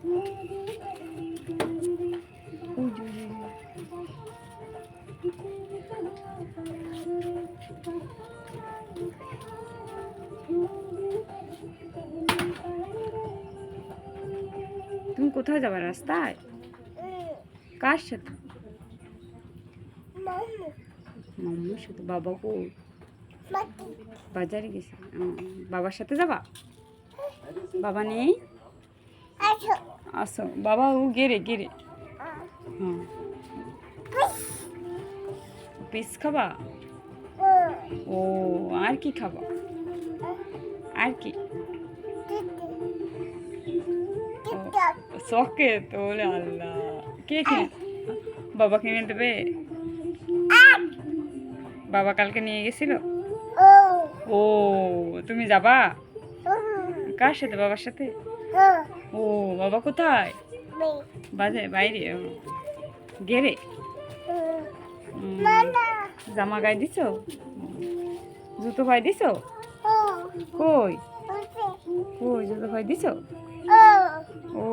তুমি কোথায় যাবে রাস্তায়? কার সাথে? মাম্মুর সাথে। বাবা কো? বাজারে গেছে। বাবার সাথে যাবা? বাবা নেই? আসো। বাবা ও গেরে গেরে। হ্যাঁ, পিস খাবা? ও, আর কি খাবা? আর কি? চকলেট? ওরে আল্লাহ, কে কিনে? বাবা কিনে দেবে? বাবা কালকে নিয়ে গেছিল? ও, তুমি যাবা? কার সাথে? বাবার সাথে? ও, বাবা কোথায়? বাইরে। গেরে? জামা গায়ে দিছো? জুতো পায়ে দিছো? কই কই জুতো পায়ে দিছো? ও